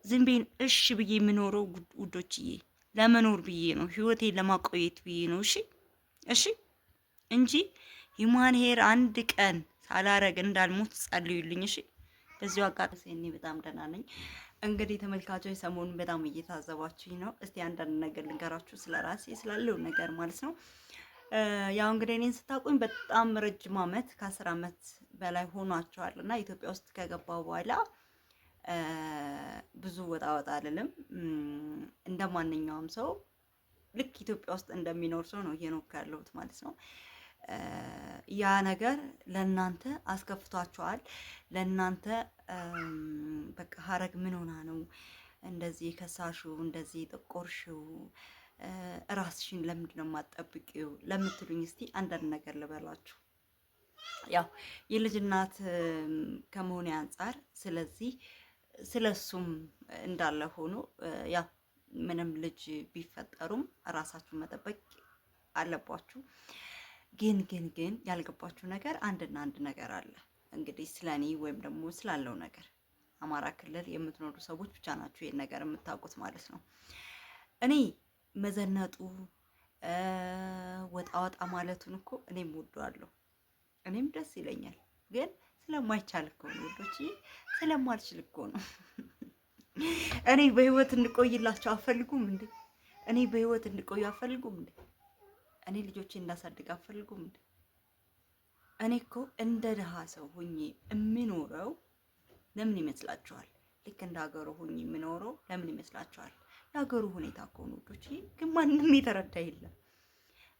ዝም ብዬ እሺ ብዬ የምኖረው ውዶችዬ ለመኖር ብዬ ነው፣ ህይወቴን ለማቆየት ብዬ ነው። እሺ እሺ እንጂ ሂማን ሄር አንድ ቀን ሳላረግ እንዳልሞት ጸልዩልኝ። እሺ በዚሁ አጋጣሚ እኔ በጣም ደህና ነኝ። እንግዲህ ተመልካቾች ሰሞኑን በጣም እየታዘባችሁኝ ነው። እስቲ አንዳንድ ነገር ልንገራችሁ ስለ ራሴ ስላለው ነገር ማለት ነው። ያው እንግዲህ እኔን ስታውቁኝ በጣም ረጅም ዓመት ከ10 ዓመት በላይ ሆኗቸዋል እና ኢትዮጵያ ውስጥ ከገባው በኋላ ብዙ ወጣ ወጣ አልልም። እንደ ማንኛውም ሰው ልክ ኢትዮጵያ ውስጥ እንደሚኖር ሰው ነው እየኖርኩ ያለሁት ማለት ነው። ያ ነገር ለእናንተ አስከፍቷቸዋል። ለእናንተ በቃ ሀረግ ምን ሆና ነው እንደዚህ ከሳሽው እንደዚህ ጥቆርሽው ራስሽን ለምንድን ነው የማትጠብቂው ለምትሉኝ እስቲ አንዳንድ ነገር ልበላችሁ። ያው የልጅ እናት ከመሆኔ አንፃር ስለዚህ ስለሱም እንዳለ ሆኖ ያው ምንም ልጅ ቢፈጠሩም ራሳችሁን መጠበቅ አለባችሁ። ግን ያልገባችሁ ነገር አንድና አንድ ነገር አለ። እንግዲህ ስለኔ ወይም ደግሞ ስላለው ነገር አማራ ክልል የምትኖሩ ሰዎች ብቻ ናችሁ ይሄን ነገር የምታውቁት ማለት ነው። እኔ መዘነጡ ወጣ ወጣ ማለቱን እኮ እኔም ወደዋለሁ፣ እኔም ደስ ይለኛል። ግን ስለማይቻል እኮ ነው ወዶች፣ ስለማልችል እኮ ነው። እኔ በህይወት እንቆይላቸው አፈልጉም እንዴ? እኔ በህይወት እንቆዩ አፈልጉም እንዴ? እኔ ልጆቼን እንዳሳድግ አፈልጉም እንዴ? እኔ እኮ እንደ ድሃ ሰው ሆኜ የምኖረው ለምን ይመስላችኋል? ልክ እንደ ሀገሩ ሆኜ የምኖረው ለምን ይመስላችኋል? የሀገሩ ሁኔታ እኮ ነው ወዶች፣ ግን ማንም የተረዳ የለም።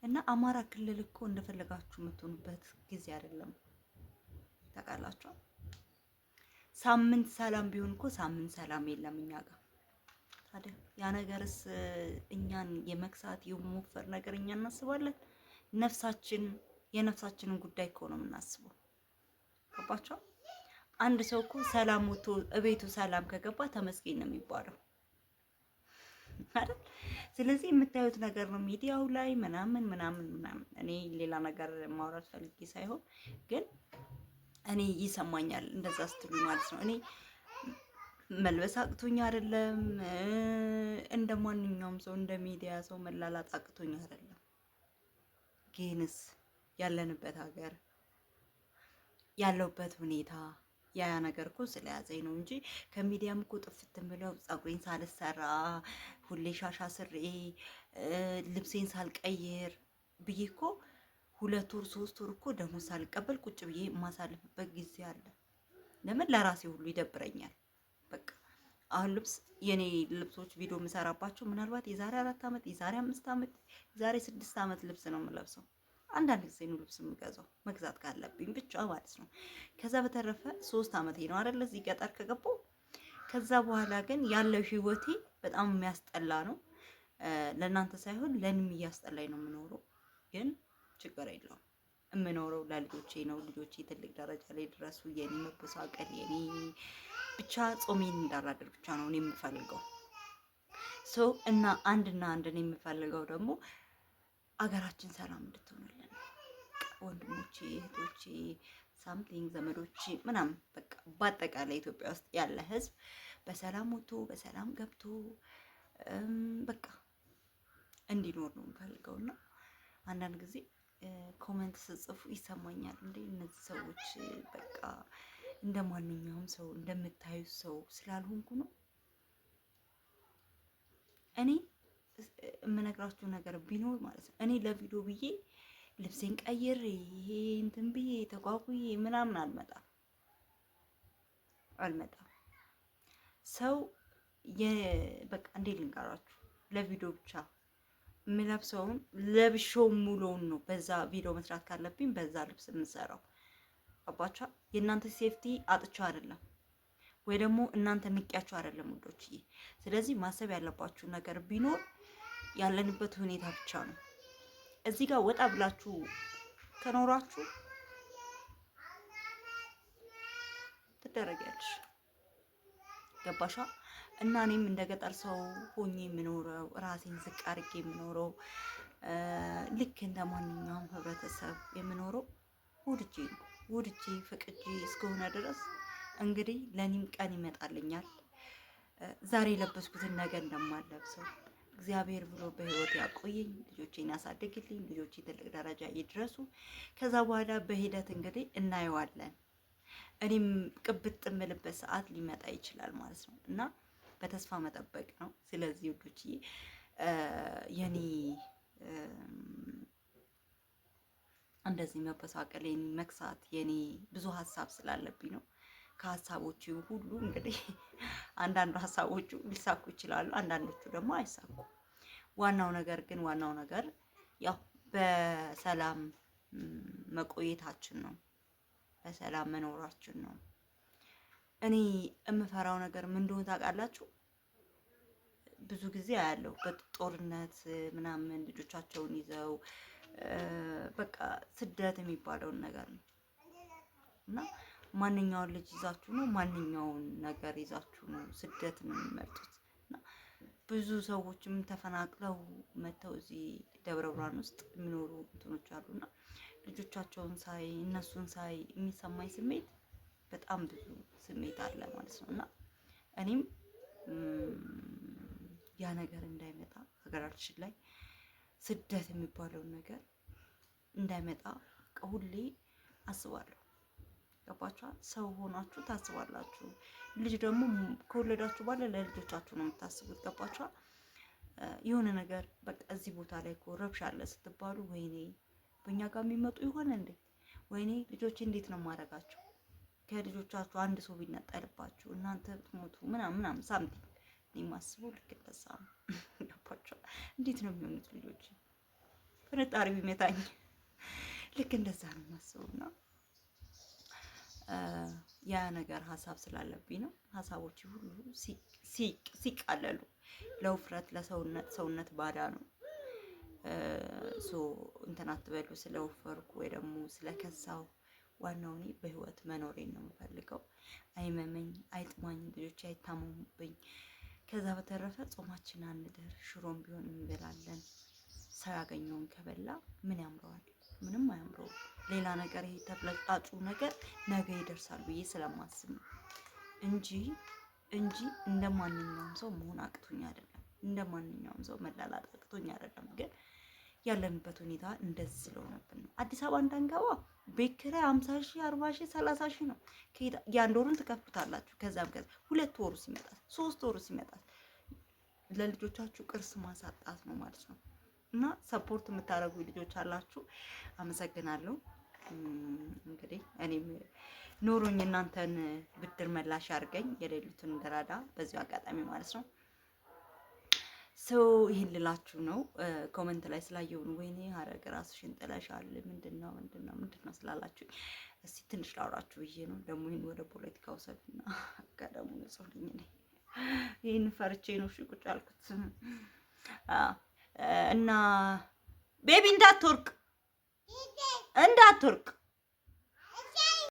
እና አማራ ክልል እኮ እንደፈለጋችሁ የምትሆኑበት ጊዜ አይደለም። ታውቃላችሁ? ሳምንት ሰላም ቢሆን እኮ ሳምንት ሰላም የለም እኛ ጋር። ታዲያ ያ ነገርስ እኛን የመክሳት የመወፈር ነገር እኛ እናስባለን። የነፍሳችንን ጉዳይ እኮ ነው የምናስበው። ገባችሁ? አንድ ሰው እኮ ሰላም ወጥቶ እቤቱ ሰላም ከገባ ተመስገን ነው የሚባለው አይደል? ስለዚህ የምታዩት ነገር ነው ሚዲያው ላይ ምናምን ምናምን ምናምን። እኔ ሌላ ነገር ማውራት ፈልጌ ሳይሆን ግን እኔ ይሰማኛል እንደዛ ስትሉ ማለት ነው። እኔ መልበስ አቅቶኝ አይደለም፣ እንደ ማንኛውም ሰው እንደ ሚዲያ ሰው መላላጥ አቅቶኝ አይደለም። ግንስ ያለንበት ሀገር ያለውበት ሁኔታ ያ ነገር እኮ ስለያዘኝ ነው እንጂ ከሚዲያም እኮ ጥፍት ብለው ፀጉሬን ሳልሰራ ሁሌ ሻሻ ስሬ ልብሴን ሳልቀይር ብዬ እኮ 2 ወር 3 ወር እኮ ደሞዝ ሳልቀበል ቁጭ ብዬ የማሳልፍበት ጊዜ አለ። ለምን? ለራሴ ሁሉ ይደብረኛል። በቃ አሁን የኔ ልብሶች ቪዲዮ የምሰራባቸው ምናልባት የዛሬ 4 ዓመት የዛሬ 5 ዓመት የዛሬ 6 ዓመት ልብስ ነው የምለብሰው። አንዳንድ ጊዜ ነው ልብስ የምገዛው መግዛት ካለብኝ ብቻ ማለት ነው። ከዛ በተረፈ 3 ዓመቴ ነው አይደል እዚህ ገጠር ከገባሁ። ከዛ በኋላ ግን ያለው ህይወቴ በጣም የሚያስጠላ ነው። ለእናንተ ሳይሆን ለእኔም እያስጠላኝ ነው የምኖረው። ግን ችግር የለውም የምኖረው ለልጆቼ ነው። ልጆቼ ትልቅ ደረጃ ላይ ድረሱ። የኔ መበሳቀል የኔ ብቻ ጾሜን እንዳላደር ብቻ ነው እኔ የምፈልገው። እና አንድን የምፈልገው ደግሞ አገራችን ሰላም እንድትሆንልን ወንድሞቼ፣ እህቶቼ፣ ሳምቲንግ ዘመዶቼ ምናምን በቃ በአጠቃላይ ኢትዮጵያ ውስጥ ያለ ህዝብ በሰላም ወጥቶ በሰላም ገብቶ በቃ እንዲኖር ነው የምፈልገው። እና አንዳንድ ጊዜ ኮሜንት ስጽፉ ይሰማኛል እንዴ እነዚህ ሰዎች በቃ እንደ ማንኛውም ሰው እንደምታዩት ሰው ስላልሆንኩ ነው። እኔ የምነግራችሁ ነገር ቢኖር ማለት ነው እኔ ለቪዲዮ ብዬ ልብሴን ቀይሬ ይሄ እንትን ብዬ ተጓጉዬ ምናምን አልመጣም። ሰው በቃ እንዴት ልንገራችሁ፣ ለቪዲዮ ብቻ የምለብሰውን ለብሼው ሙሉውን ነው በዛ ቪዲዮ መስራት ካለብኝ በዛ ልብስ የምሰራው። አባቻ የእናንተ ሴፍቲ አጥቻው አይደለም ወይ ደግሞ እናንተ ንቂያችሁ አይደለም ውዶችዬ። ስለዚህ ማሰብ ያለባችሁ ነገር ቢኖር ያለንበት ሁኔታ ብቻ ነው። እዚህ ጋር ወጣ ብላችሁ ከኖራችሁ ትደረጊያለሽ። ገባሻ? እና እኔም እንደ ገጠር ሰው ሆኜ የምኖረው ራሴን ዝቅ አድርጌ የምኖረው ልክ እንደ ማንኛውም ህብረተሰብ የምኖረው ውድጄ ነው። ውድጄ ፍቅጄ እስከሆነ ድረስ እንግዲህ ለኔም ቀን ይመጣልኛል። ዛሬ የለበስኩትን ነገ እንደማለብሰው እግዚአብሔር ብሎ በህይወት ያቆየኝ፣ ልጆቼን ያሳድግልኝ፣ ልጆቼ ትልቅ ደረጃ ይድረሱ። ከዛ በኋላ በሂደት እንግዲህ እናየዋለን። እኔም ቅብጥ የምልበት ሰዓት ሊመጣ ይችላል ማለት ነው እና በተስፋ መጠበቅ ነው። ስለዚህ ውዶችዬ የኔ እንደዚህ መበሳቀል፣ የኔ መክሳት፣ የኔ ብዙ ሀሳብ ስላለብኝ ነው። ከሀሳቦቹ ሁሉ እንግዲህ አንዳንዱ ሀሳቦቹ ሊሳኩ ይችላሉ፣ አንዳንዶቹ ደግሞ አይሳኩም። ዋናው ነገር ያው በሰላም መቆየታችን ነው፣ በሰላም መኖራችን ነው። እኔ የምፈራው ነገር ምን እንደሆነ ታውቃላችሁ? ብዙ ጊዜ አያለሁ በጦርነት ምናምን ልጆቻቸውን ይዘው በቃ ስደት የሚባለውን ነገር ነው እና ማንኛውን ልጅ ይዛችሁ ነው ማንኛውን ነገር ይዛችሁ ነው ስደት የሚመርጡት? እና ብዙ ሰዎችም ተፈናቅለው መተው እዚህ ደብረ ብርሃን ውስጥ የሚኖሩ እንትኖች አሉና ልጆቻቸውን ሳይ እነሱን ሳይ የሚሰማኝ ስሜት በጣም ብዙ ስሜት አለ ማለት ነው እና እኔም ያ ነገር እንዳይመጣ ሀገራችን ላይ ስደት የሚባለውን ነገር እንዳይመጣ ሁሌ አስባለሁ። ገባችሁ? ሰው ሆናችሁ ታስባላችሁ። ልጅ ደግሞ ከወለዳችሁ በኋላ ለልጆቻችሁ ነው የምታስቡት። ገባችሁ? የሆነ ነገር በቃ እዚህ ቦታ ላይ እኮ ረብሻ አለ ስትባሉ ወይኔ በእኛ ጋር የሚመጡ ይሆን እንዴ? ወይኔ ልጆቼ እንዴት ነው ማረጋቸው? ከልጆቻችሁ አንድ ሰው ቢነጠልባችሁ እናንተ ብትሞቱ ምናምን ሳምቲንግ እኔ የማስበው ልክ እንደዛ ነው። ገባችሁ? እንዴት ነው የሚሆኑት ልጆች? ፍንጣሪ ቢመታኝ ልክ እንደዛ ነው የማስበው እና ያ ነገር ሀሳብ ስላለብኝ ነው። ሀሳቦች ሁሉ ሲቃለሉ ለውፍረት ሰውነት ባዳ ነው። እንትን አትበሉ ስለወፈርኩ ወይ ደግሞ ስለከሳው። ዋናው እኔ በህይወት መኖሬን ነው የምፈልገው። አይመመኝ፣ አይጥማኝ፣ ልጆቼ አይታመሙብኝ። ከዛ በተረፈ ጾማችን አንደር፣ ሽሮም ቢሆን እንበላለን። ሰው ያገኘውን ከበላ ምን ያምረዋል? ምንም አያምረውም። ሌላ ነገር ይሄ ተፍለጣጩ ነገር ነገ ይደርሳል ብዬ ስለማስብ ነው እንጂ እንደማንኛውም ሰው መሆን አቅቶኝ አይደለም። እንደማንኛውም ሰው መላላጥ አቅቶኝ አይደለም። ግን ያለንበት ሁኔታ እንደዚህ ስለሆነብን ነው። አዲስ አበባ እንዳንገባ ቤት ኪራይ 50 ሺህ 40 ሺህ 30 ሺህ ነው። የአንድ ወሩን ትከፍሉታላችሁ። ከዛም 2 ወሩ ሲመጣ 3 ወሩ ሲመጣ ለልጆቻችሁ ቅርስ ማሳጣት ነው ማለት ነው። እና ሰፖርት የምታደርጉ ልጆች አላችሁ፣ አመሰግናለሁ። እንግዲህ እኔም ኖሮኝ እናንተን ብድር መላሽ አድርገኝ የሌሉትን እንደራዳ በዚሁ አጋጣሚ ማለት ነው። ይህን ልላችሁ ነው። ኮመንት ላይ ስላየውን ወይኔ ሀረግ ራስሽን ጥለሻል ምንድነው ስላላችሁ እስቲ ትንሽ ላውራችሁ ብዬ ነው። ደግሞ ይህን ወደ ፖለቲካ ውሰዱና ከደሙ ንጹህ ነኝ። ይህን ፈርቼ ነው እሺ ቁጭ ያልኩት እና ቤቢ እንዳትወርቅ